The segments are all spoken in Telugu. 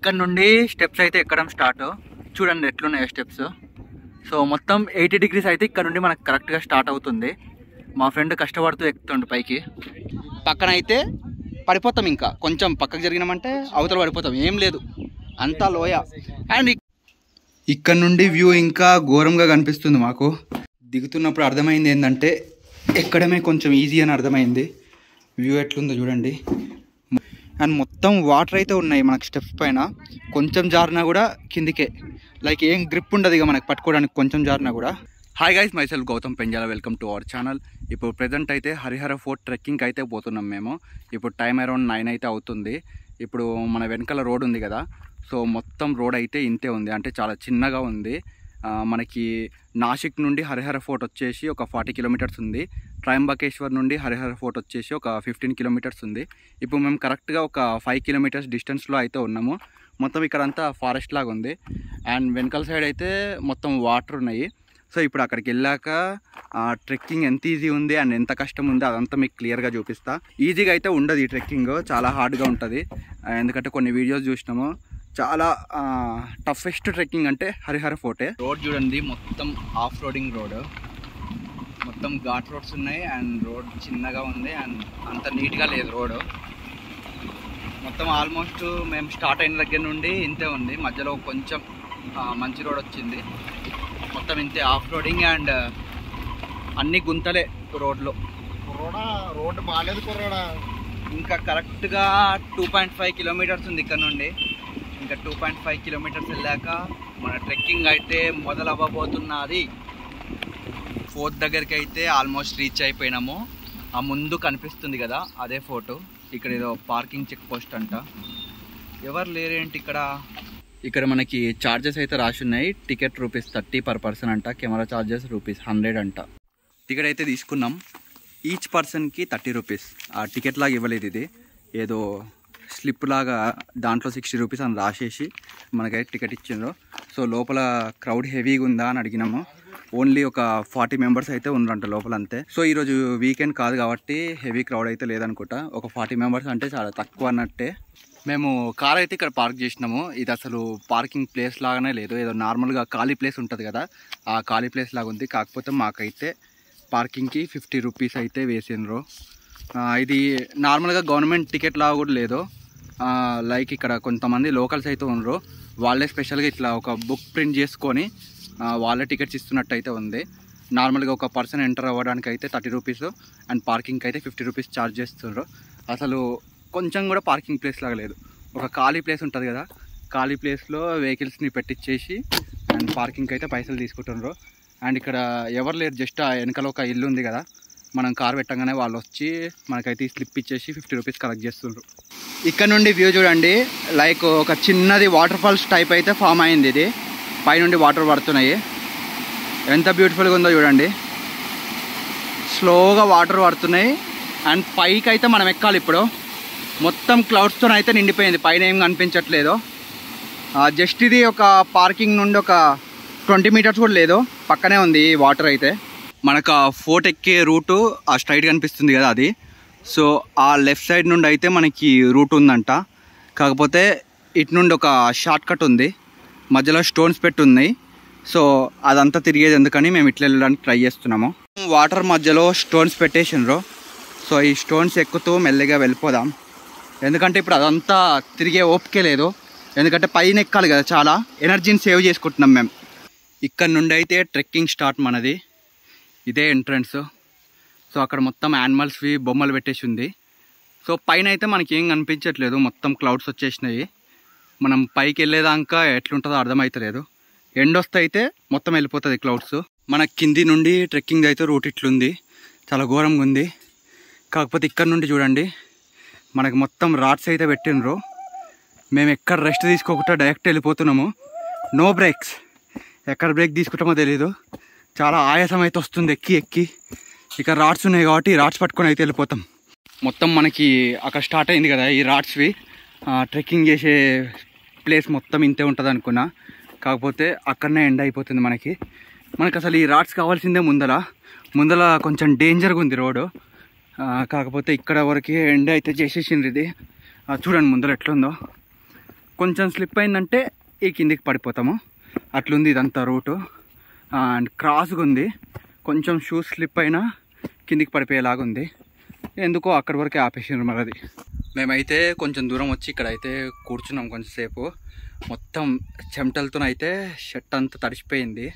ఇక్కడ నుండి స్టెప్స్ అయితే ఎక్కడం స్టార్ట్. చూడండి ఎట్లున్నాయో స్టెప్స్. సో మొత్తం 80 degrees అయితే ఇక్కడ నుండి మనకు కరెక్ట్గా స్టార్ట్ అవుతుంది. మా ఫ్రెండ్ కష్టపడుతూ ఎక్కుతుండు పైకి. పక్కన అయితే పడిపోతాం, ఇంకా కొంచెం పక్కకు జరిగినామంటే అవతల పడిపోతాం. ఏం లేదు, అంతా లోయ. అండ్ ఇక్కడ నుండి వ్యూ ఇంకా ఘోరంగా కనిపిస్తుంది మాకు. దిగుతున్నప్పుడు అర్థమైంది ఏంటంటే ఎక్కడమే కొంచెం ఈజీ అని అర్థమైంది. వ్యూ ఎట్లుందో చూడండి. అండ్ మొత్తం వాటర్ అయితే ఉన్నాయి మనకు స్టెప్స్ పైన. కొంచెం జారినా కూడా కిందికే, లైక్ ఏం గ్రిప్ ఉండదు ఇక మనకు పట్టుకోవడానికి కొంచెం జారినా కూడా. Hi guys, myself Gautam Penjala, welcome to our channel. ఇప్పుడు ప్రెజెంట్ అయితే హరిహర ఫోర్ట్ ట్రెక్కింగ్కి అయితే పోతున్నాం మేము. ఇప్పుడు టైం అరౌండ్ 9 అయితే అవుతుంది. ఇప్పుడు మన వెనకాల రోడ్ ఉంది కదా, సో మొత్తం రోడ్ అయితే ఇంతే ఉంది, అంటే చాలా చిన్నగా ఉంది. మనకి నాసిక్ నుండి హరిహర ఫోర్ట్ వచ్చేసి ఒక 40 kilometers ఉంది. ట్రయంబకేశ్వర్ నుండి హరిహర ఫోర్ట్ వచ్చేసి ఒక 15 kilometers ఉంది. ఇప్పుడు మేము కరెక్ట్గా ఒక 5 kilometers డిస్టెన్స్లో అయితే ఉన్నాము. మొత్తం ఇక్కడ అంతా ఫారెస్ట్ లాగా ఉంది. అండ్ వెనకాల సైడ్ అయితే మొత్తం వాటర్ ఉన్నాయి. సో ఇప్పుడు అక్కడికి వెళ్ళాక ట్రెక్కింగ్ ఎంత ఈజీ ఉంది అండ్ ఎంత కష్టం ఉంది అదంతా మీకు క్లియర్గా చూపిస్తా. ఈజీగా అయితే ఉండదు ఈ ట్రెక్కింగ్, చాలా హార్డ్గా ఉంటుంది. ఎందుకంటే కొన్ని వీడియోస్ చూసినాము, చాలా టఫెస్ట్ ట్రెక్కింగ్ అంటే హరిహర ఫోర్టే. రోడ్ చూడండి, మొత్తం ఆఫ్ రోడింగ్ రోడ్, మొత్తం ఘాట్ రోడ్స్ ఉన్నాయి. అండ్ రోడ్ చిన్నగా ఉంది అండ్ అంత నీట్గా లేదు రోడ్. మొత్తం ఆల్మోస్ట్ మేము స్టార్ట్ అయిన దగ్గర నుండి ఇంతే ఉంది. మధ్యలో కొంచెం మంచి రోడ్ వచ్చింది. మొత్తం ఇంతే ఆఫ్ రోడింగ్ అండ్ అన్ని గుంతలే రోడ్లో. రోడ్ బాగాలేదు కుర్రోడా. ఇంకా కరెక్ట్గా 2.5 kilometers ఉంది ఇక్కడ నుండి. ఇంకా 2.5 kilometers వెళ్ళాక మన ట్రెక్కింగ్ అయితే మొదలవ్వబోతున్నది. ఫోర్ట్ దగ్గరికి అయితే ఆల్మోస్ట్ రీచ్ అయిపోయినాము. ఆ ముందు కనిపిస్తుంది కదా అదే ఫోర్టు. ఇక్కడ ఏదో పార్కింగ్ చెక్ పోస్ట్ అంట. ఎవరు లేరేంటి ఇక్కడ. ఇక్కడ మనకి ఛార్జెస్ అయితే రాసి ఉన్నాయి. టికెట్ ₹30 per person అంట. కెమెరా ఛార్జెస్ ₹100 అంట. టికెట్ అయితే తీసుకున్నాం. ఈచ్ పర్సన్కి ₹30. ఆ టికెట్ లాగా ఇవ్వలేదు, ఇది ఏదో స్లిప్ లాగా దాంట్లో ₹60 అని రాసేసి మనకైతే టికెట్ ఇచ్చిండ్రు. సో లోపల క్రౌడ్ హెవీగా ఉందా అని అడిగినాము. ఓన్లీ ఒక 40 members అయితే ఉన్నారంట లోపల, అంతే. సో ఈరోజు వీకెండ్ కాదు కాబట్టి హెవీ క్రౌడ్ అయితే లేదనుకుంటా. ఒక 40 members అంటే చాలా తక్కువ అన్నట్టే. మేము కార్ అయితే ఇక్కడ పార్క్ చేసినాము. ఇది అసలు పార్కింగ్ ప్లేస్ లాగానే లేదు, ఏదో నార్మల్గా ఖాళీ ప్లేస్ ఉంటుంది కదా, ఆ ఖాళీ ప్లేస్ లాగా ఉంది. కాకపోతే మాకైతే పార్కింగ్కి ₹50 అయితే వేసిండ్రు. ఇది నార్మల్గా గవర్నమెంట్ టికెట్ లాగా కూడా లేదు. లైక్ ఇక్కడ కొంతమంది లోకల్స్ అయితే ఉన్నారు, వాళ్ళే స్పెషల్గా ఇట్లా ఒక బుక్ ప్రింట్ చేసుకొని వాళ్ళే టికెట్స్ ఇస్తున్నట్టు అయితే ఉంది. నార్మల్గా ఒక పర్సన్ ఎంటర్ అవ్వడానికి అయితే ₹30 అండ్ పార్కింగ్కి అయితే ₹50 ఛార్జ్ చేస్తున్నారు. అసలు కొంచెం కూడా పార్కింగ్ ప్లేస్ లాగా లేదు. ఒక ఖాళీ ప్లేస్ ఉంటుంది కదా, ఖాళీ ప్లేస్లో వెహికల్స్ని పెట్టించేసి అండ్ పార్కింగ్కి అయితే పైసలు తీసుకుంటున్నారు. అండ్ ఇక్కడ ఎవరు లేరు, జస్ట్ ఆ వెనకాల ఒక ఇల్లు ఉంది కదా, మనం కార్ పెట్టగానే వాళ్ళు వచ్చి మనకైతే ఈ స్లిప్ ఇచ్చేసి ₹50 కలెక్ట్ చేస్తున్నారు. ఇక్కడ నుండి వ్యూ చూడండి, లైక్ ఒక చిన్నది వాటర్ ఫాల్స్ టైప్ అయితే ఫామ్ అయింది. ఇది పైనుండి వాటర్ పడుతున్నాయి, ఎంత బ్యూటిఫుల్గా ఉందో చూడండి. స్లోగా వాటర్ పడుతున్నాయి అండ్ పైకి అయితే మనం ఎక్కాలి. ఇప్పుడు మొత్తం క్లౌడ్స్తో అయితే నిండిపోయింది, పైన ఏం కనిపించట్లేదు. జస్ట్ ఇది ఒక పార్కింగ్ నుండి ఒక 20 meters కూడా లేదు, పక్కనే ఉంది వాటర్ అయితే. మనకు ఆ ఫోర్ట్ ఎక్కే రూటు ఆ స్ట్రైట్ కనిపిస్తుంది కదా అది. సో ఆ లెఫ్ట్ సైడ్ నుండి అయితే మనకి రూట్ ఉందంట. కాకపోతే ఇటు నుండి ఒక షార్ట్ కట్ ఉంది, మధ్యలో స్టోన్స్ పెట్టి ఉన్నాయి. సో అదంతా తిరిగేది ఎందుకని మేము ఇట్లా వెళ్ళడానికి ట్రై చేస్తున్నాము. వాటర్ మధ్యలో స్టోన్స్ పెట్టేసిండ్రు. సో ఈ స్టోన్స్ ఎక్కుతూ మెల్లిగా వెళ్ళిపోదాం, ఎందుకంటే ఇప్పుడు అదంతా తిరిగే ఓపికే లేదు. ఎందుకంటే పైన ఎక్కాలి కదా, చాలా ఎనర్జీని సేవ్ చేసుకుంటున్నాం మేము. ఇక్కడ నుండి అయితే ట్రెక్కింగ్ స్టార్ట్ మనది. ఇదే ఎంట్రన్స్. సో అక్కడ మొత్తం యానిమల్స్వి బొమ్మలు పెట్టేసి ఉంది. సో పైన అయితే మనకి ఏం కనిపించట్లేదు, మొత్తం క్లౌడ్స్ వచ్చేసినాయి. మనం పైకి వెళ్ళేదాకా ఎట్లుంటుందో అర్థమవుతలేదు. ఎండ్ వస్తే అయితే మొత్తం వెళ్ళిపోతుంది క్లౌడ్స్. మన కింది నుండి ట్రెక్కింగ్ అయితే రూట్ ఇట్లుంది, చాలా ఘోరంగా ఉంది. కాకపోతే ఇక్కడ నుండి చూడండి, మనకు మొత్తం రాడ్స్ అయితే పెట్టినరు. మేము ఎక్కడ రెస్ట్ తీసుకోకుండా డైరెక్ట్ వెళ్ళిపోతున్నాము, నో బ్రేక్స్. ఎక్కడ బ్రేక్ తీసుకుంటామో తెలీదు, చాలా ఆయాసం అయితే వస్తుంది ఎక్కి ఎక్కి. ఇక రాడ్స్ ఉన్నాయి కాబట్టి రాడ్స్ పట్టుకొని అయితే వెళ్ళిపోతాం. మొత్తం మనకి అక్కడ స్టార్ట్ అయింది కదా ఈ రాడ్స్వి, ట్రెక్కింగ్ చేసే ప్లేస్ మొత్తం ఇంతే ఉంటుంది అనుకున్నా. కాకపోతే అక్కడనే ఎండ్ అయిపోతుంది మనకి. అసలు ఈ రాడ్స్ కావాల్సిందే ముందల కొంచెం డేంజర్గా ఉంది రోడ్డు. కాకపోతే ఇక్కడ వరకు ఎండ్ అయితే చేసేసింది ఇది. చూడండి ముందర ఎట్లుందో. కొంచెం స్లిప్ అయిందంటే ఈ కిందికి పడిపోతాము. అట్లుంది ఇదంతా రూటు. అండ్ క్రాస్గా ఉంది, కొంచెం షూస్ స్లిప్ అయినా కిందికి పడిపోయేలాగా ఉంది. ఎందుకో అక్కడి వరకే ఆపేసినారు. మరి అది మేమైతే కొంచెం దూరం వచ్చి ఇక్కడ అయితే కూర్చున్నాం కొంచెంసేపు. మొత్తం చెమటలతోనైతే షర్ట్ అంతా తడిసిపోయింది,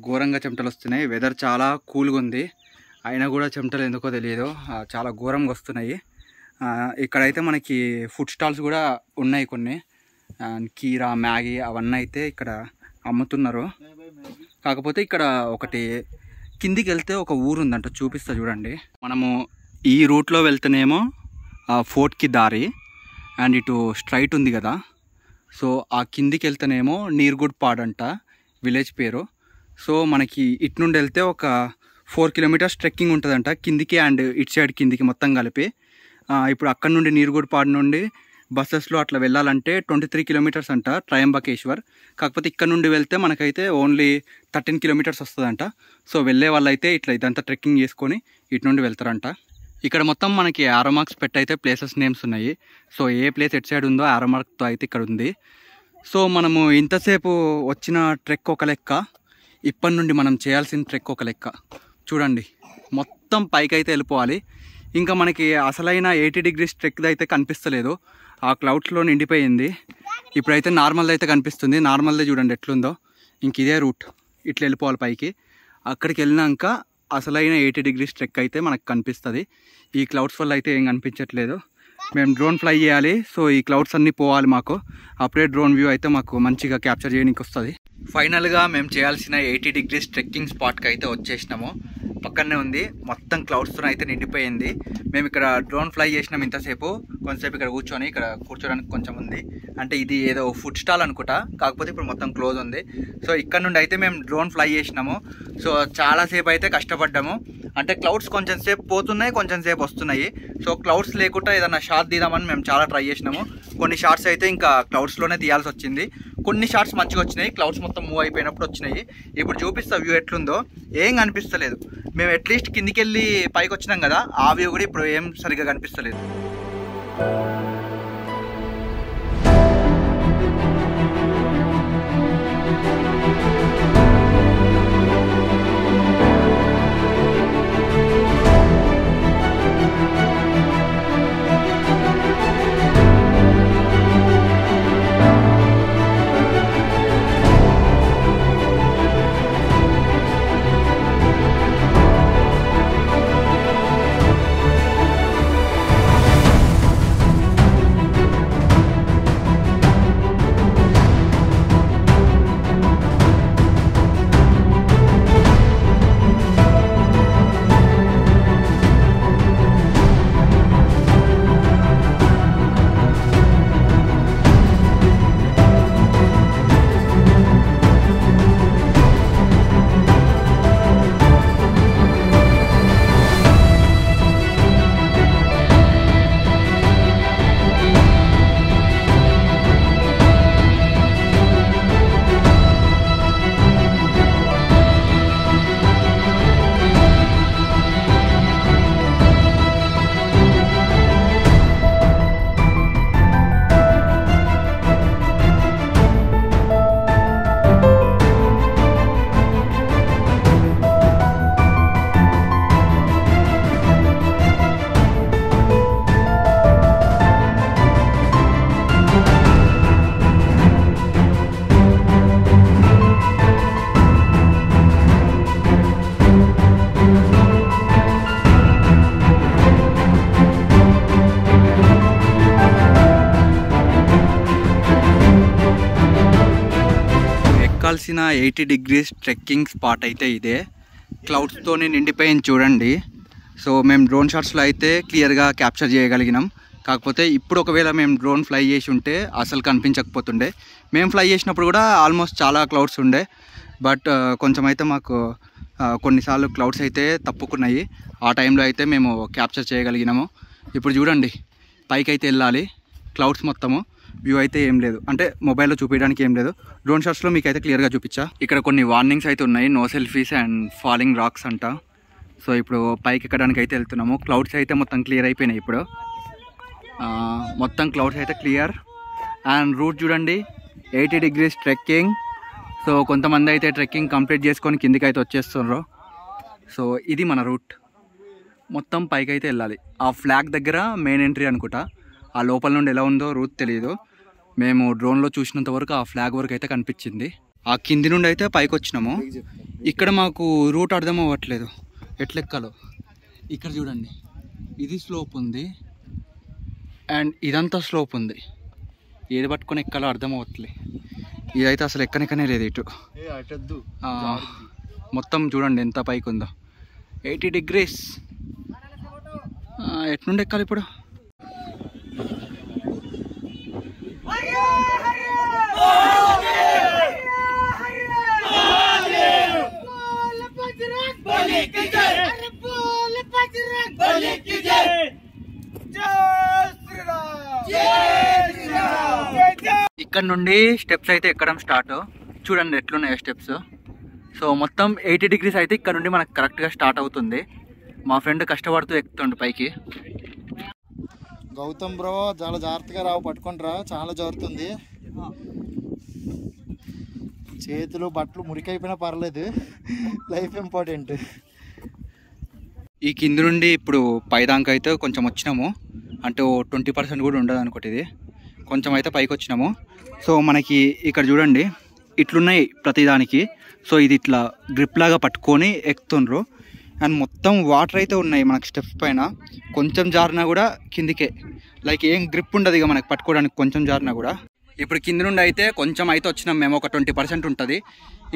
ఘోరంగా చెమటలు వస్తున్నాయి. వెదర్ చాలా కూల్గా ఉంది, అయినా కూడా చెమటలు ఎందుకో తెలియదు చాలా ఘోరంగా వస్తున్నాయి. ఇక్కడైతే మనకి ఫుడ్ స్టాల్స్ కూడా ఉన్నాయి కొన్ని, కీరా, మ్యాగీ అవన్నీ అయితే ఇక్కడ అమ్ముతున్నారు. కాకపోతే ఇక్కడ ఒకటి కిందికి వెళ్తే ఒక ఊరు ఉందంట, చూపిస్తా చూడండి. మనము ఈ రూట్లో వెళ్తేనేమో ఫోర్ట్కి దారి, అండ్ ఇటు స్ట్రైట్ ఉంది కదా, సో ఆ కిందికి వెళ్తేనేమో నీర్గుడ్ అంట విలేజ్ పేరు. సో మనకి ఇటు నుండి వెళ్తే ఒక 4 కిలోమీటర్స్ ట్రెక్కింగ్ ఉంటుందంట కిందికి అండ్ ఇటు సైడ్ కిందికి మొత్తం కలిపి. ఇప్పుడు అక్కడ నుండి నీర్గుడ్ నుండి బస్సెస్లో అట్లా వెళ్ళాలంటే 23 కిలోమీటర్స్ అంట ట్రయంబకేశ్వర్. కాకపోతే ఇక్కడ నుండి వెళ్తే మనకైతే ఓన్లీ 13 కిలోమీటర్స్ వస్తుందంట. సో వెళ్ళే వాళ్ళైతే ఇట్లా ఇదంతా ట్రెక్కింగ్ చేసుకొని ఇటు నుండి వెళ్తారంట. ఇక్కడ మొత్తం మనకి ఆరో మార్క్స్ పెట్టయితే ప్లేసెస్ నేమ్స్ ఉన్నాయి. సో ఏ ప్లేస్ ఎటు సైడ్ ఉందో ఆరో మార్క్తో అయితే ఇక్కడ ఉంది. సో మనము ఇంతసేపు వచ్చిన ట్రెక్ ఒక లెక్క, ఇప్పటి నుండి మనం చేయాల్సిన ట్రెక్ ఒక లెక్క. చూడండి మొత్తం పైకి అయితే వెళ్ళిపోవాలి. ఇంకా మనకి అసలైన 80 డిగ్రీస్ ట్రెక్ది అయితే కనిపిస్తలేదు, ఆ క్లౌడ్స్లో నిండిపోయింది. ఇప్పుడైతే నార్మల్ది అయితే కనిపిస్తుంది. నార్మల్దే చూడండి ఎట్లుందో. ఇంక ఇదే రూట్, ఇట్లా వెళ్ళిపోవాలి పైకి. అక్కడికి వెళ్ళినాక అసలైన 80 డిగ్రీస్ ట్రెక్ అయితే మనకు కనిపిస్తుంది. ఈ క్లౌడ్స్ వల్ల అయితే ఏం కనిపించట్లేదు. మేము డ్రోన్ ఫ్లై చేయాలి, సో ఈ క్లౌడ్స్ అన్నీ పోవాలి మాకు, అప్పుడే డ్రోన్ వ్యూ అయితే మాకు మంచిగా క్యాప్చర్ చేయడానికి వస్తుంది. ఫైనల్గా మేము చేయాల్సిన 80 డిగ్రీస్ ట్రెక్కింగ్ స్పాట్కి అయితే వచ్చేసినాము. పక్కనే ఉంది, మొత్తం క్లౌడ్స్తో అయితే నిండిపోయింది. మేము ఇక్కడ డ్రోన్ ఫ్లై చేసినాం ఇంతసేపు, కొంతసేపు ఇక్కడ కూర్చొని, ఇక్కడ కూర్చోడానికి కొంచెం ఉంది. అంటే ఇది ఏదో ఫుడ్ స్టాల్ అనుకుంటా, కాకపోతే ఇప్పుడు మొత్తం క్లోజ్ ఉంది. సో ఇక్కడ నుండి అయితే మేము డ్రోన్ ఫ్లై చేసినాము. సో చాలాసేపు అయితే కష్టపడ్డాము. అంటే క్లౌడ్స్ కొంచెం సేపు పోతున్నాయి, కొంచెం సేపు వస్తున్నాయి. సో క్లౌడ్స్ లేకుండా ఏదైనా షాట్ తీద్దామని మేము చాలా ట్రై చేసినాము. కొన్ని షాట్స్ అయితే ఇంకా క్లౌడ్స్లోనే తీయాల్సి వచ్చింది. కొన్ని షాట్స్ మంచిగా వచ్చినాయి, క్లౌడ్స్ మొత్తం మూవ్ అయిపోయినప్పుడు వచ్చినాయి. ఇప్పుడు చూపిస్తా వ్యూ ఎట్లుందో. ఏం కనిపిస్తలేదు. మేము అట్లీస్ట్ కిందికి వెళ్ళి పైకి వచ్చినాం కదా, ఆ వ్యూ కూడా ఇప్పుడు ఏం సరిగ్గా కనిపిస్తలేదు. ఎక్కాల్సిన 80 డిగ్రీస్ ట్రెక్కింగ్ స్పాట్ అయితే ఇదే. క్లౌడ్స్తోనే నిండిపోయింది చూడండి. సో మేము డ్రోన్ షాట్స్లో అయితే క్లియర్గా క్యాప్చర్ చేయగలిగినాం. కాకపోతే ఇప్పుడు ఒకవేళ మేము డ్రోన్ ఫ్లై చేసి ఉంటే అసలు కనిపించకపోతుండే. మేము ఫ్లై చేసినప్పుడు కూడా ఆల్మోస్ట్ చాలా క్లౌడ్స్ ఉండే, బట్ కొంచెం అయితే మాకు కొన్నిసార్లు క్లౌడ్స్ అయితే తప్పుకున్నాయి. ఆ టైంలో అయితే మేము క్యాప్చర్ చేయగలిగినాము. ఇప్పుడు చూడండి పైకి అయితే వెళ్ళాలి, క్లౌడ్స్ మొత్తము వ్యూ అయితే ఏం లేదు, అంటే మొబైల్లో చూపించడానికి ఏం లేదు. డ్రోన్ షాట్స్లో మీకు అయితే క్లియర్గా చూపించా. ఇక్కడ కొన్ని వార్నింగ్స్ అయితే ఉన్నాయి, no selfies and falling rocks అంట. సో ఇప్పుడు పైకి ఎక్కడానికి అయితే వెళ్తున్నాము. క్లౌడ్స్ అయితే మొత్తం క్లియర్ అయిపోయినాయి. ఇప్పుడు మొత్తం క్లౌడ్స్ అయితే క్లియర్ అండ్ రూట్ చూడండి 80 degrees ట్రెక్కింగ్. సో కొంతమంది అయితే ట్రెక్కింగ్ కంప్లీట్ చేసుకొని కిందికి అయితే వచ్చేస్తున్నారు. సో ఇది మన రూట్. మొత్తం పైకి అయితే వెళ్ళాలి. ఆ ఫ్లాగ్ దగ్గర మెయిన్ ఎంట్రీ అనుకుంటా. ఆ లోపల నుండి ఎలా ఉందో రూట్ తెలియదు. మేము డ్రోన్లో చూసినంత వరకు ఆ ఫ్లాగ్ వరకు అయితే కనిపించింది. ఆ కింది నుండి అయితే పైకి వచ్చినాము. ఇక్కడ మాకు రూట్ అర్థం అవ్వట్లేదు ఎట్లెక్కాలో. ఇక్కడ చూడండి ఇది స్లోప్ ఉంది అండ్ ఇదంతా స్లోప్ ఉంది. ఏది పట్టుకొని ఎక్కాలో అర్థం అవ్వట్లేదు. ఇదైతే అసలు ఎక్కనికనే లేదు ఇటు. మొత్తం చూడండి ఎంత పైకి ఉందో 80 degrees. ఎట్నుండి ఎక్కాలి ఇప్పుడు? ఇక్కడ నుండి స్టెప్స్ అయితే ఎక్కడం స్టార్ట్. చూడండి ఎట్లున్నాయో స్టెప్స్. సో మొత్తం 80 degrees అయితే ఇక్కడ నుండి మనకు కరెక్ట్గా స్టార్ట్ అవుతుంది. మా ఫ్రెండ్ కష్టపడుతూ ఎక్కుతుండు పైకి. గౌతమ్ బ్రో చాలా జాగ్రత్తగా రావు, పట్టుకుంటారా, చాలా జారుతుంది. చేతులు బట్టలు మురికైపోయినా పర్లేదు, లైఫ్ ఇంపార్టెంట్. ఈ కింది నుండి ఇప్పుడు పైదాకా అయితే కొంచెం వచ్చినాము. అంటే 20% కూడా ఉండదు అనుకోండి. ఇది కొంచెం అయితే పైకి వచ్చినాము. సో మనకి ఇక్కడ చూడండి ఇట్లున్నాయి ప్రతిదానికి. సో ఇది ఇట్లా గ్రిప్ లాగా పట్టుకొని ఎక్కుతుండ్రు. అండ్ మొత్తం వాటర్ అయితే ఉన్నాయి మనకి స్టెప్స్ పైన. కొంచెం జారినా కూడా కిందికే, లైక్ ఏం గ్రిప్ ఉండదు ఇక మనకి పట్టుకోవడానికి కొంచెం జారినా కూడా. ఇప్పుడు కింది నుండి అయితే కొంచెం అయితే వచ్చినాం మేము, ఒక 20% ఉంటుంది.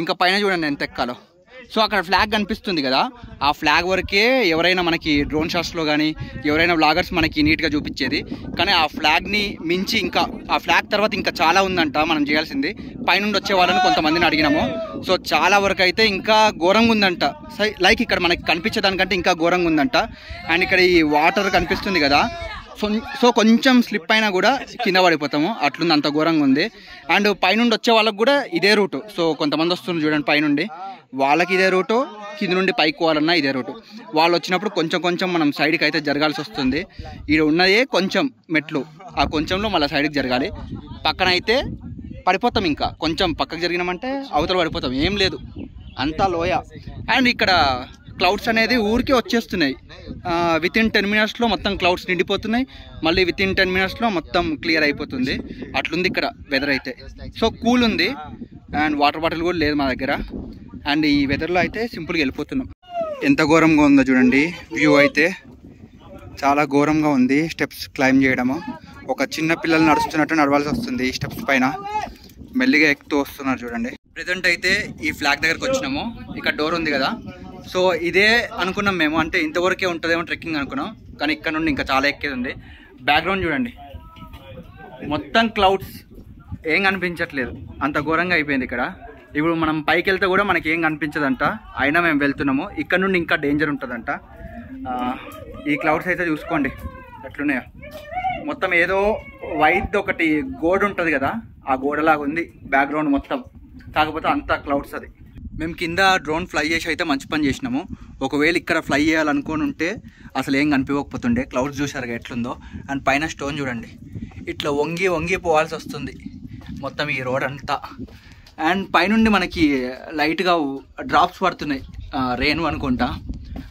ఇంకా పైన చూడండి ఎంత ఎక్కాలో. సో అక్కడ ఫ్లాగ్ కనిపిస్తుంది కదా, ఆ ఫ్లాగ్ వరకే ఎవరైనా మనకి డ్రోన్ షాట్స్లో కానీ ఎవరైనా వ్లాగర్స్ మనకి నీట్గా చూపించేది. కానీ ఆ ఫ్లాగ్ని మించి ఇంకా ఆ ఫ్లాగ్ తర్వాత ఇంకా చాలా ఉందంట మనం చేయాల్సింది. పైనుండి వచ్చే వాళ్ళని కొంతమందిని అడిగినాము. సో చాలా వరకు అయితే ఇంకా ఘోరంగా ఉందంట. లైక్ ఇక్కడ మనకి కనిపించేదానికంటే ఇంకా ఘోరంగా ఉందంట. అండ్ ఇక్కడ ఈ వాటర్ కనిపిస్తుంది కదా, సో కొంచెం స్లిప్ అయినా కూడా కింద పడిపోతాము, అట్లుంది, అంత ఘోరంగా ఉంది. అండ్ పైనుండి వచ్చే వాళ్ళకి కూడా ఇదే రూటు. సో కొంతమంది వస్తున్నారు చూడండి పైనుండి, వాళ్ళకి ఇదే రూటు, కింద నుండి పైకి పోవాలన్నా ఇదే రూటు. వాళ్ళు వచ్చినప్పుడు కొంచెం కొంచెం మనం సైడ్కి అయితే జరగాల్సి వస్తుంది. ఇక్కడ ఉన్నదే కొంచెం మెట్లు, ఆ కొంచెంలో మళ్ళీ సైడ్కి జరగాలి. పక్కన అయితే పడిపోతాం, ఇంకా కొంచెం పక్కకు జరిగినామంటే అవతల పడిపోతాం, ఏం లేదు, అంతా లోయ. అండ్ ఇక్కడ క్లౌడ్స్ అనేది ఊరికే వచ్చేస్తున్నాయి. వితిన్ 10 minutesలో మొత్తం క్లౌడ్స్ నిండిపోతున్నాయి, మళ్ళీ వితిన్ 10 minutesలో మొత్తం క్లియర్ అయిపోతుంది. అట్లుంది ఇక్కడ వెదర్ అయితే. సో కూల్ ఉంది. అండ్ వాటర్ బాటిల్ కూడా లేదు మా దగ్గర. అండ్ ఈ వెదర్లో అయితే సింపుల్గా వెళ్ళిపోతున్నాం. ఎంత ఘోరంగా ఉందో చూడండి వ్యూ అయితే, చాలా ఘోరంగా ఉంది. స్టెప్స్ క్లైంబ్ చేయడము, ఒక చిన్న పిల్లలు నడుస్తున్నట్టు నడవాల్సి వస్తుంది ఈ స్టెప్స్ పైన. మెల్లిగా ఎక్కుతూ వస్తున్నారు చూడండి. ప్రెజెంట్ అయితే ఈ ఫ్లాగ్ దగ్గరకు వచ్చినాము. ఇక్కడ డోర్ ఉంది కదా, సో ఇదే అనుకున్నాం మేము, అంటే ఇంతవరకే ఉంటుందేమో ట్రెక్కింగ్ అనుకున్నాం. కానీ ఇక్కడ నుండి ఇంకా చాలా ఎక్కేది ఉంది. బ్యాక్గ్రౌండ్ చూడండి మొత్తం క్లౌడ్స్, ఏం కనిపించట్లేదు, అంత ఘోరంగా అయిపోయింది ఇక్కడ. ఇప్పుడు మనం పైకి వెళ్తే కూడా మనకి ఏం కనిపించదంట, అయినా మేము వెళ్తున్నాము. ఇక్కడ నుండి ఇంకా డేంజర్ ఉంటుందంట. ఈ క్లౌడ్స్ అయితే చూసుకోండి ఎట్లున్నాయో. మొత్తం ఏదో వైట్ ఒకటి గోడ ఉంటుంది కదా, ఆ గోడలాగా ఉంది బ్యాక్గ్రౌండ్ మొత్తం, కాకపోతే అంతా క్లౌడ్స్. అది మేము కింద డ్రోన్ ఫ్లై చేసి అయితే మంచి పని చేసినాము. ఒకవేళ ఇక్కడ ఫ్లై చేయాలనుకొని ఉంటే అసలు ఏం కనిపించకపోతుండే. క్లౌడ్స్ చూసారుగా ఎట్లుందో. అండ్ పైన స్టోన్ చూడండి, ఇట్లా వంగి వంగి పోవాల్సి వస్తుంది మొత్తం ఈ రోడ్ అంతా. అండ్ పైనుండి మనకి లైట్గా డ్రాప్స్ పడుతున్నాయి, రెయిన్ అనుకుంటా,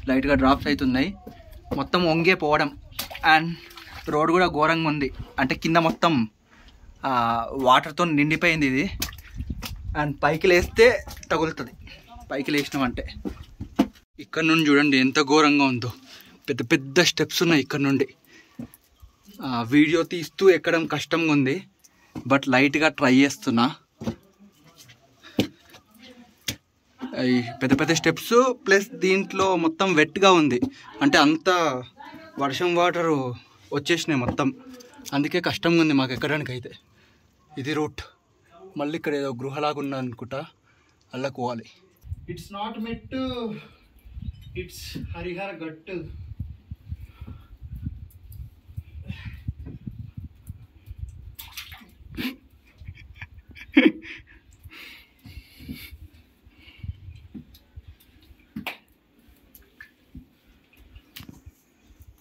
లైట్గా డ్రాప్స్ అవుతున్నాయి, మొత్తం వంగే పోవడం. అండ్ రోడ్ కూడా ఘోరంగా ఉంది, అంటే కింద మొత్తం వాటర్తో నిండిపోయింది ఇది. అండ్ పైకి లేస్తే తగులుతుంది, పైకి లేచినామంటే. ఇక్కడ నుండి చూడండి ఎంత ఘోరంగా ఉందో, పెద్ద పెద్ద స్టెప్స్ ఉన్నాయి ఇక్కడ నుండి. వీడియో తీస్తూ ఎక్కడం కష్టంగా ఉంది, బట్ లైట్గా ట్రై చేస్తున్నా. పెద్ద పెద్ద స్టెప్స్ ప్లస్ దీంట్లో మొత్తం వెట్గా ఉంది, అంటే అంత వర్షం వాటర్ వచ్చేసినాయి మొత్తం, అందుకే కష్టంగా ఉంది మాకు ఎక్కడానికి అయితే. ఇది రూట్. మళ్ళీ ఇక్కడ ఏదో గృహలాగా ఉన్నది అనుకుంటా, అలా పోవాలి. ఇట్స్ నాట్ మెట్టు, ఇట్స్ హరిహర గట్టు.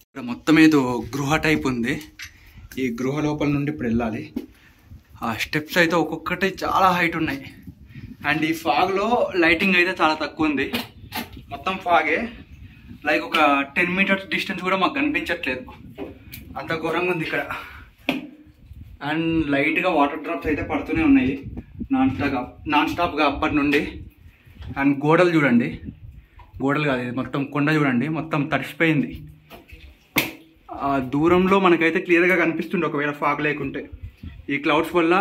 ఇక్కడ మొత్తం ఏదో గృహ టైప్ ఉంది. ఈ గృహ లోపల నుండి ఇప్పుడు వెళ్ళాలి. ఆ స్టెప్స్ అయితే ఒక్కొక్కటి చాలా హైట్ ఉన్నాయి. అండ్ ఈ ఫాగ్లో లైటింగ్ అయితే చాలా తక్కువ ఉంది, మొత్తం ఫాగే. లైక్ ఒక 10 మీటర్స్ డిస్టెన్స్ కూడా మాకు కనిపించట్లేదు, అంత ఘోరంగా ఉంది ఇక్కడ. అండ్ లైట్గా వాటర్ డ్రాప్స్ అయితే పడుతూనే ఉన్నాయి నాన్ స్టాప్గా అప్పటి నుండి. అండ్ గోడలు చూడండి, గోడలు కాదు ఇది మొత్తం కొండ చూడండి, మొత్తం తడిసిపోయింది. ఆ దూరంలో మనకైతే క్లియర్గా కనిపిస్తుంది ఒకవేళ ఫాగ్ లేకుంటే. ఈ క్లౌడ్స్ వల్ల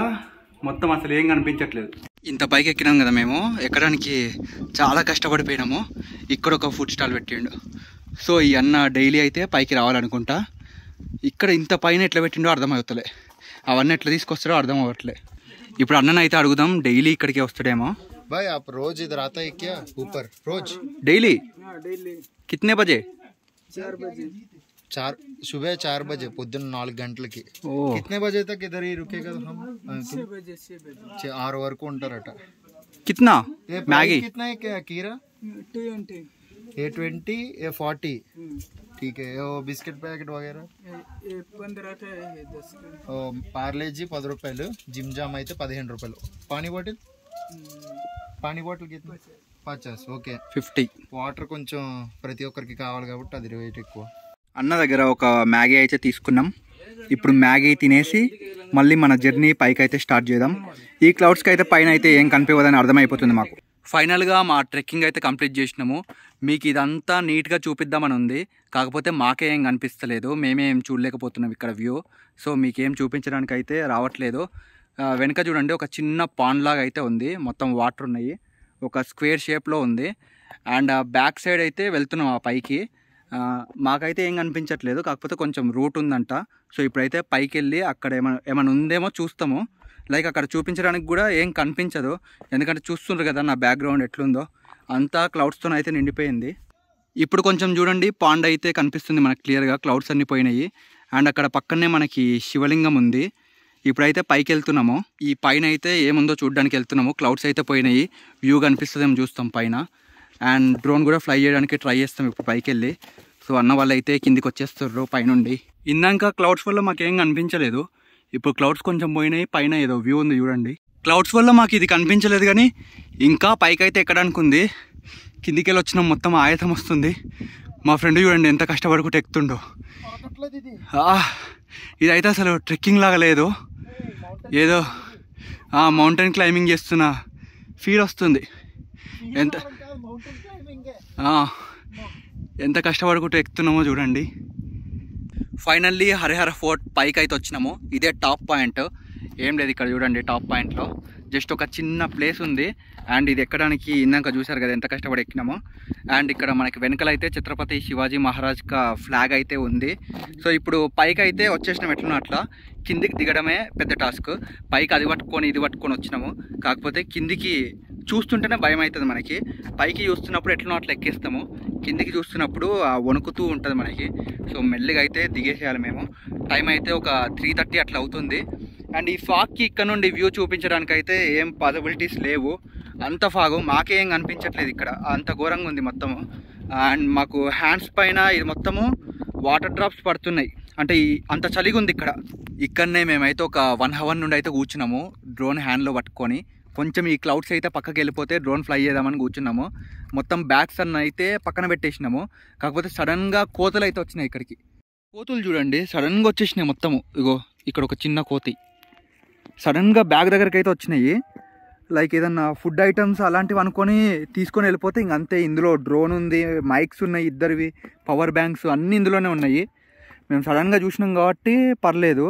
మొత్తం అసలు ఏం కనిపించట్లేదు. ఇంత పైకి ఎక్కినాం కదా మేము, ఎక్కడానికి చాలా కష్టపడిపోయినాము. ఇక్కడ ఒక ఫుడ్ స్టాల్ పెట్టిండు. సో ఈ అన్న డైలీ అయితే పైకి రావాలనుకుంటా. ఇక్కడ ఇంత పైన ఎట్లా పెట్టిండో అర్థమవుతలే, అవన్నీ ఎట్లా తీసుకొస్తాడో అర్థం అవ్వట్లే. ఇప్పుడు అన్నని అయితే అడుగుదాం, డైలీ ఇక్కడికి వస్తాడేమో. भाई आप रोज इधर आता है क्या ऊपर रोज? डेली? कितने बजे? 4 सुबह 4 बजे పొద్దున్న 4 గంటలకి. कितने बजे तक इधर ही रुकेगा हम? 6 बजे 6 వరకు ఉంటారట. कितना मैगी? कितना है क्या कीरा? 20 A20 A40 ठीक है. वो बिस्किट पैकेट वगैरह 15 का है 10 का. पार्ले जी 10 రూపాయలు, జిమ్ జామ్ అయితే 15 రూపాయలు. పానీ బాటిల్ కింద 50. ఓకే 50. వాటర్ కొంచెం ప్రతి ఒక్కరికి కావాలి కాబట్టి అది రేట్ ఎక్కువ. అన్న దగ్గర ఒక మ్యాగీ అయితే తీసుకున్నాం. ఇప్పుడు మ్యాగీ తినేసి మళ్ళీ మన జర్నీ పైకి అయితే స్టార్ట్ చేద్దాం. ఈ క్లౌడ్స్కి అయితే పైన అయితే ఏం కనిపించదని అర్థమైపోతుంది మాకు. ఫైనల్గా మా ట్రెక్కింగ్ అయితే కంప్లీట్ చేసినాము. మీకు ఇదంతా నీట్గా చూపిద్దామని ఉంది, కాకపోతే మాకే ఏం కనిపిస్తలేదు, మేమే ఏం చూడలేకపోతున్నాం ఇక్కడ వ్యూ. సో మీకేం చూపించడానికి అయితే రావట్లేదు. వెనక చూడండి ఒక చిన్న పాండ్ లాగా అయితే ఉంది, మొత్తం వాటర్ ఉన్నాయి, ఒక స్క్వేర్ షేప్లో ఉంది. అండ్ బ్యాక్ సైడ్ అయితే వెళ్తున్నాం ఆ పైకి. మాకైతే ఏం కనిపించట్లేదు, కాకపోతే కొంచెం రూట్ ఉందంట. సో ఇప్పుడైతే పైకి వెళ్ళి అక్కడ ఏమైనా ఉందేమో చూస్తాము. లైక్ అక్కడ చూపించడానికి కూడా ఏం కనిపించదు, ఎందుకంటే చూస్తుండ్రు కదా నా బ్యాక్గ్రౌండ్ ఎట్లుందో, అంతా క్లౌడ్స్తో అయితే నిండిపోయింది. ఇప్పుడు కొంచెం చూడండి పాండ్ అయితే కనిపిస్తుంది మనకు క్లియర్గా, క్లౌడ్స్ అన్నీ పోయినాయి. అండ్ అక్కడ పక్కనే మనకి శివలింగం ఉంది. ఇప్పుడైతే పైకి వెళ్తున్నాము, ఈ పైన అయితే ఏముందో చూడడానికి వెళ్తున్నాము. క్లౌడ్స్ అయితే పోయినాయి, వ్యూ కనిపిస్తుందేమో చూస్తాం పైన. అండ్ డ్రోన్ కూడా ఫ్లై చేయడానికి ట్రై చేస్తాం ఇప్పుడు పైకి వెళ్ళి. సో అన్న వాళ్ళు అయితే కిందికి వచ్చేస్తారు పైనుండి. ఇందాక క్లౌడ్స్ వల్ల మాకేం కనిపించలేదు, ఇప్పుడు క్లౌడ్స్ కొంచెం పోయినాయి, పైన ఏదో వ్యూ ఉంది చూడండి. క్లౌడ్స్ వల్ల మాకు ఇది కనిపించలేదు, కానీ ఇంకా పైకి అయితే ఎక్కడానికి ఉంది. కిందికి వెళ్ళి వచ్చినాం, మొత్తం ఆయతం వస్తుంది. మా ఫ్రెండ్ చూడండి ఎంత కష్టపడుకుంటూ ఎక్కుతుండో. ఇదైతే అసలు ట్రెక్కింగ్ లాగా లేదు, ఏదో మౌంటైన్ క్లైంబింగ్ చేస్తున్న ఫీల్ వస్తుంది. ఎంత కష్టపడుకుంటూ ఎక్కుతున్నామో చూడండి. ఫైనల్లీ హరిహర ఫోర్ట్ పైకి అయితే వచ్చినాము. ఇదే టాప్ పాయింట్, ఏం లేదు ఇక్కడ చూడండి. టాప్ పాయింట్లో జస్ట్ ఒక చిన్న ప్లేస్ ఉంది. అండ్ ఇది ఎక్కడానికి ఇందాక చూసారు కదా ఎంత కష్టపడి ఎక్కినామో. అండ్ ఇక్కడ మనకి వెనకలైతే ఛత్రపతి శివాజీ మహారాజ్ కా ఫ్లాగ్ అయితే ఉంది. సో ఇప్పుడు పైకి అయితే వచ్చేసినాం, ఎట్లున్నా అట్లా. కిందికి దిగడమే పెద్ద టాస్క్. పైకి అది పట్టుకొని ఇది పట్టుకొని వచ్చినాము, కాకపోతే కిందికి చూస్తుంటేనే భయం అవుతుంది మనకి. పైకి చూస్తున్నప్పుడు ఎట్లనో అట్లా ఎక్కేస్తాము, కిందికి చూస్తున్నప్పుడు వణుకుతూ ఉంటుంది మనకి. సో మెల్లిగా అయితే దిగేసేయాలి మేము. టైం అయితే ఒక 3:30 అట్లా అవుతుంది. అండ్ ఈ ఫాగ్కి ఇక్కడ నుండి వ్యూ చూపించడానికి అయితే ఏం పాసిబిలిటీస్ లేవు, అంత ఫాగు మాకేం కనిపించట్లేదు ఇక్కడ, అంత ఘోరంగా ఉంది మొత్తము. అండ్ మాకు హ్యాండ్స్ పైన ఇది మొత్తము వాటర్ డ్రాప్స్ పడుతున్నాయి, అంటే అంత చలిగా ఉంది ఇక్కడ. ఇక్కడనే మేమైతే ఒక 1 అవర్ నుండి అయితే కూర్చున్నాము డ్రోన్ హ్యాండ్లో పట్టుకొని. కొంచెం ఈ క్లౌడ్స్ అయితే పక్కకి వెళ్ళిపోతే డ్రోన్ ఫ్లై చేద్దామని కూర్చున్నాము. మొత్తం బ్యాగ్స్ అన్న అయితే పక్కన పెట్టేసినాము, కాకపోతే సడన్గా కోతులు అయితే వచ్చినాయి ఇక్కడికి. కోతులు చూడండి సడన్గా వచ్చేసినాయి మొత్తము. ఇగో ఇక్కడ ఒక చిన్న కోతి సడన్గా బ్యాగ్ దగ్గరికి అయితే వచ్చినాయి. లైక్ ఏదన్నా ఫుడ్ ఐటమ్స్ అలాంటివి అనుకొని తీసుకొని వెళ్ళిపోతే ఇంకంతే. ఇందులో డ్రోన్ ఉంది, మైక్స్ ఉన్నాయి, ఇద్దరివి పవర్ బ్యాంక్స్ అన్నీ ఇందులోనే ఉన్నాయి. మేము సడన్గా చూసినాం కాబట్టి పర్లేదు.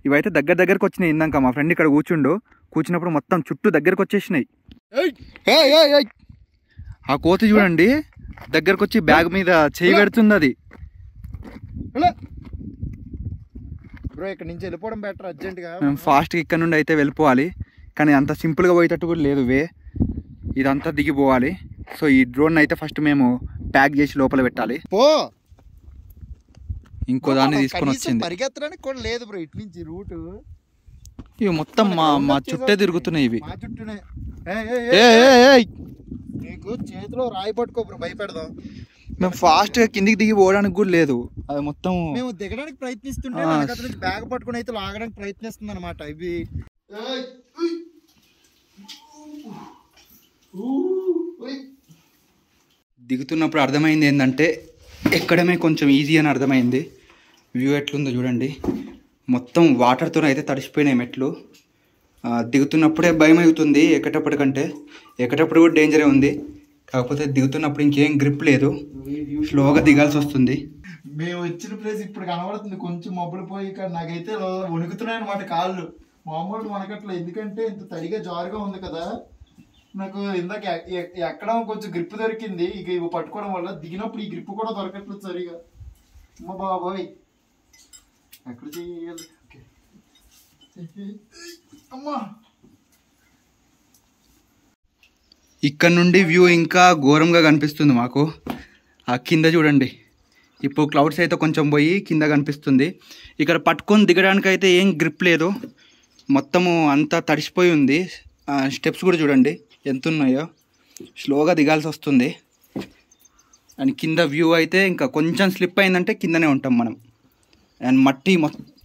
ఇవైతే దగ్గరికి వచ్చినాయి. ఇందాక మా ఫ్రెండ్ ఇక్కడ కూర్చున్నప్పుడు మొత్తం చుట్టూ దగ్గరకు వచ్చేసినాయి. ఆ కోతి చూడండి దగ్గరకు వచ్చి బ్యాగ్ మీద చేయి పెడుతుంది. అది బ్రో ఇక్కడ నుంచి వెళ్ళిపోవడం బెటర్ అర్జెంట్గా. మేము ఫాస్ట్గా ఇక్కడ నుండి అయితే వెళ్ళిపోవాలి, కానీ అంత సింపుల్గా పోయేటట్టు కూడా లేదు వే, ఇదంతా దిగిపోవాలి. సో ఈ డ్రోన్ అయితే ఫస్ట్ మేము ప్యాక్ చేసి లోపల పెట్టాలి. ఇంకో దాన్ని తీసుకొని వచ్చింది. పరిగెత్తడానికి కూడా లేదు బ్రో ఇటు నుంచి రూట్. ఇవి మొత్తం మా చుట్టే తిరుగుతున్నాయి ఇవి. మా చుట్టూనే. నీకు చేతిలో రాయి పట్టుకో బ్రో, భయపెడదాం. మేము ఫాస్ట్గా కిందికి దిగి పోవడానికి కూడా లేదు, అది మొత్తం మేము దిగడానికి ప్రయత్నిస్తుంటే బ్యాగ్ పట్టుకుని అయితే లాగడానికి ప్రయత్నిస్తుంది అనమాట. ఇవి దిగుతున్నప్పుడు అర్థమైంది ఏంటంటే ఎక్కడమే కొంచెం ఈజీ అని అర్థమైంది. వ్యూ ఎట్లుందో చూడండి, మొత్తం వాటర్తో అయితే తడిసిపోయినాయి మెట్లు. దిగుతున్నప్పుడే భయం అవుతుంది ఎక్కేటప్పటికంటే, ఎక్కేటప్పుడు కూడా డేంజరే ఉంది. కాకపోతే దిగుతున్నప్పుడు ఇంకేం గ్రిప్ లేదు, స్లోగా దిగాల్సి వస్తుంది. మేము వచ్చిన ప్లేస్ ఇప్పుడు కనబడుతుంది, కొంచెం మబ్బులు పోయి ఇక్కడ నాకైతే వణుకుతున్నాయి అనమాట కాళ్ళు. మామూలు వణకట్లేదు, ఎందుకంటే ఇంత తడిగా జారుగా ఉంది కదా. నాకు ఇందాక ఎక్కడం కొంచెం గ్రిప్ దొరికింది, ఇక ఇవి పట్టుకోవడం వల్ల దిగినప్పుడు ఈ గ్రిప్ కూడా దొరకట్లేదు సరిగా. అమ్మ బాబాయ్ ఎక్కడ చేయాలి. అమ్మా ఇక్కడ నుండి వ్యూ ఇంకా ఘోరంగా కనిపిస్తుంది మాకు. ఆ కింద చూడండి, ఇప్పుడు క్లౌడ్స్ అయితే కొంచెం పోయి కింద కనిపిస్తుంది. ఇక్కడ పట్టుకొని దిగడానికి అయితే ఏం గ్రిప్ లేదు, మొత్తము అంతా తడిసిపోయి ఉంది. స్టెప్స్ కూడా చూడండి ఎంత ఉన్నాయో, స్లోగా దిగాల్సి వస్తుంది. అండ్ కింద వ్యూ అయితే ఇంకా కొంచెం స్లిప్ అయిందంటే కిందనే ఉంటాం మనం. అండ్ మట్టి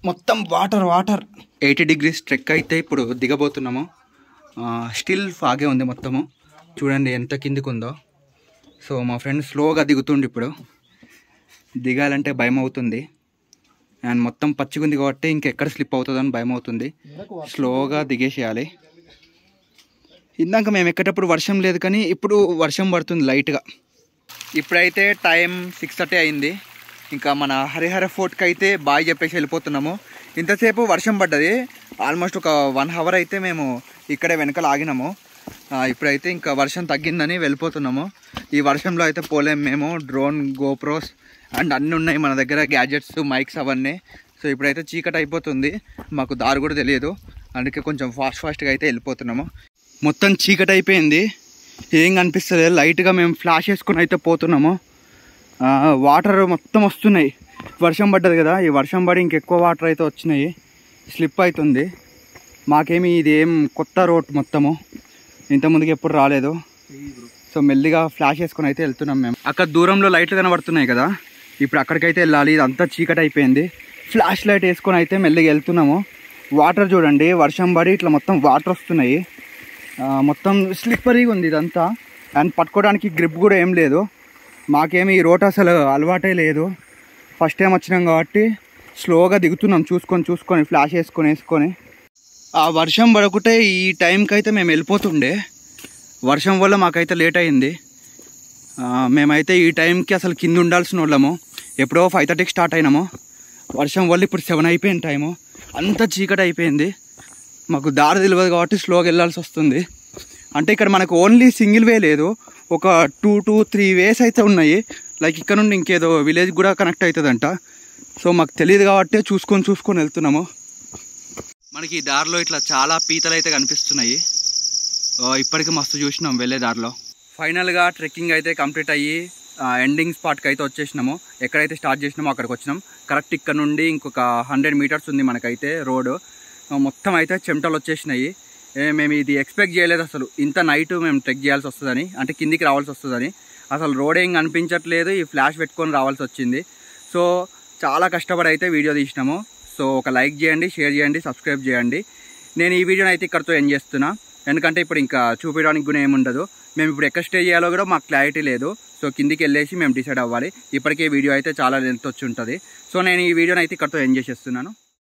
మొత్తం వాటర్ 80 degrees ట్రెక్ అయితే ఇప్పుడు దిగబోతున్నాము. స్టిల్ ఫాగే ఉంది మొత్తము, చూడండి ఎంత కిందికి ఉందో. సో మా ఫ్రెండ్ స్లోగా దిగుతుండి, ఇప్పుడు దిగాలంటే భయం అవుతుంది. అండ్ మొత్తం పచ్చిగుంది కాబట్టి ఇంకెక్కడ స్లిప్ అవుతుందని భయం అవుతుంది. స్లోగా దిగేసేయాలి. ఇందాక మేము ఎక్కేటప్పుడు వర్షం లేదు, కానీ ఇప్పుడు వర్షం పడుతుంది లైట్గా. ఇప్పుడైతే టైం 6:30 అయింది. ఇంకా మన హరిహర ఫోర్ట్కి అయితే బాయ్ చెప్పేసి వెళ్ళిపోతున్నాము. ఇంతసేపు వర్షం పడ్డది, ఆల్మోస్ట్ ఒక 1 hour అయితే మేము ఇక్కడే వెనకాల ఆగినాము. ఇప్పుడైతే ఇంకా వర్షం తగ్గిందని వెళ్ళిపోతున్నాము. ఈ వర్షంలో అయితే పోలేము మేము. డ్రోన్, గోప్రోస్ అండ్ అన్నీ ఉన్నాయి మన దగ్గర, గ్యాజెట్స్, మైక్స్ అవన్నీ. సో ఇప్పుడైతే చీకటి అయిపోతుంది, మాకు దారి కూడా తెలియదు, అందుకే కొంచెం ఫాస్ట్గా అయితే వెళ్ళిపోతున్నాము. మొత్తం చీకటి అయిపోయింది, ఏం కనిపిస్తుంది. లైట్గా మేము ఫ్లాష్ వేసుకుని అయితే పోతున్నాము. వాటర్ మొత్తం వస్తున్నాయి, వర్షం పడ్డది కదా, ఈ వర్షం పడి ఇంకెక్కువ వాటర్ అయితే వచ్చినాయి, స్లిప్ అవుతుంది. మాకేమి ఇది ఏం కొత్త రోడ్ మొత్తము, ఇంతకుముందుకు ఎప్పుడు రాలేదు. సో మెల్లిగా ఫ్లాష్ వేసుకొని అయితే వెళ్తున్నాం మేము. అక్కడ దూరంలో లైట్లు కనబడుతున్నాయి కదా, ఇప్పుడు అక్కడికైతే వెళ్ళాలి. ఇదంతా చీకటి అయిపోయింది, ఫ్లాష్ లైట్ వేసుకొని అయితే మెల్లిగా వెళ్తున్నాము. వాటర్ చూడండి, వర్షం పడి ఇట్లా మొత్తం వాటర్ వస్తున్నాయి, మొత్తం స్లిప్పరీగా ఉంది ఇదంతా. అండ్ పట్టుకోవడానికి గ్రిప్ కూడా ఏం లేదు. మాకేమి ఈ రోడ్ అసలు అలవాటే లేదు, ఫస్ట్ టైం వచ్చినాం కాబట్టి స్లోగా దిగుతున్నాం, చూసుకొని ఫ్లాష్ వేసుకొని. ఆ వర్షం పడకుంటే ఈ టైంకి అయితే మేము వెళ్ళిపోతుండే, వర్షం వల్ల మాకైతే లేట్ అయింది. మేమైతే ఈ టైంకి అసలు కింద ఉండాల్సిన వాళ్ళము, ఎప్పుడో 5:30కి స్టార్ట్ అయినాము. వర్షం వల్ల ఇప్పుడు 7 అయిపోయింది టైము, అంతా చీకటి అయిపోయింది. మాకు దారి తెలియదు కాబట్టి స్లోగా వెళ్ళాల్సి వస్తుంది. అంటే ఇక్కడ మనకు ఓన్లీ సింగిల్ వే లేదు, ఒక 2 to 3 వేస్ అయితే ఉన్నాయి. లైక్ ఇక్కడ నుండి ఇంకేదో విలేజ్ కూడా కనెక్ట్ అవుతుందంట. సో మాకు తెలియదు కాబట్టి చూసుకొని వెళ్తున్నాము. మనకి ఈ దారిలో ఇట్లా చాలా పీతలు అయితే కనిపిస్తున్నాయి, ఇప్పటికీ మస్తు చూసినాం వెళ్ళే దారిలో. ఫైనల్గా ట్రెక్కింగ్ అయితే కంప్లీట్ అయ్యి ఎండింగ్ స్పాట్కి అయితే వచ్చేసినాము. ఎక్కడైతే స్టార్ట్ చేసినామో అక్కడికి వచ్చినాం. కరెక్ట్ ఇక్కడ నుండి ఇంకొక 100 meters ఉంది మనకైతే రోడ్. మొత్తం అయితే చెమటలు వచ్చేసినాయి. మేము ఇది ఎక్స్పెక్ట్ చేయలేదు అసలు, ఇంత నైట్ మేము ట్రెక్ చేయాల్సి వస్తుందని, అంటే కిందికి రావాల్సి వస్తుందని. అసలు రోడ్ ఏం కనిపించట్లేదు, ఈ ఫ్లాష్ పెట్టుకొని రావాల్సి వచ్చింది. సో చాలా కష్టపడి అయితే వీడియో తీసినాము. సో ఒక లైక్ చేయండి, షేర్ చేయండి, సబ్స్క్రైబ్ చేయండి. నేను ఈ వీడియోని అయితే ఇక్కడితో ఎండ్ చేస్తున్నా, ఎందుకంటే ఇప్పుడు ఇంకా చూపించడానికి కూడా ఏముండదు. మేము ఇప్పుడు ఎక్కడ స్టే చేయాలో కూడా మాకు క్లారిటీ లేదు. సో కిందికి వెళ్ళేసి మేము డిసైడ్ అవ్వాలి. ఇప్పటికే వీడియో అయితే చాలా లెంత్ వచ్చి ఉంటుంది. సో నేను ఈ వీడియోని అయితే ఇక్కడితో ఎండ్ చేసేస్తున్నాను.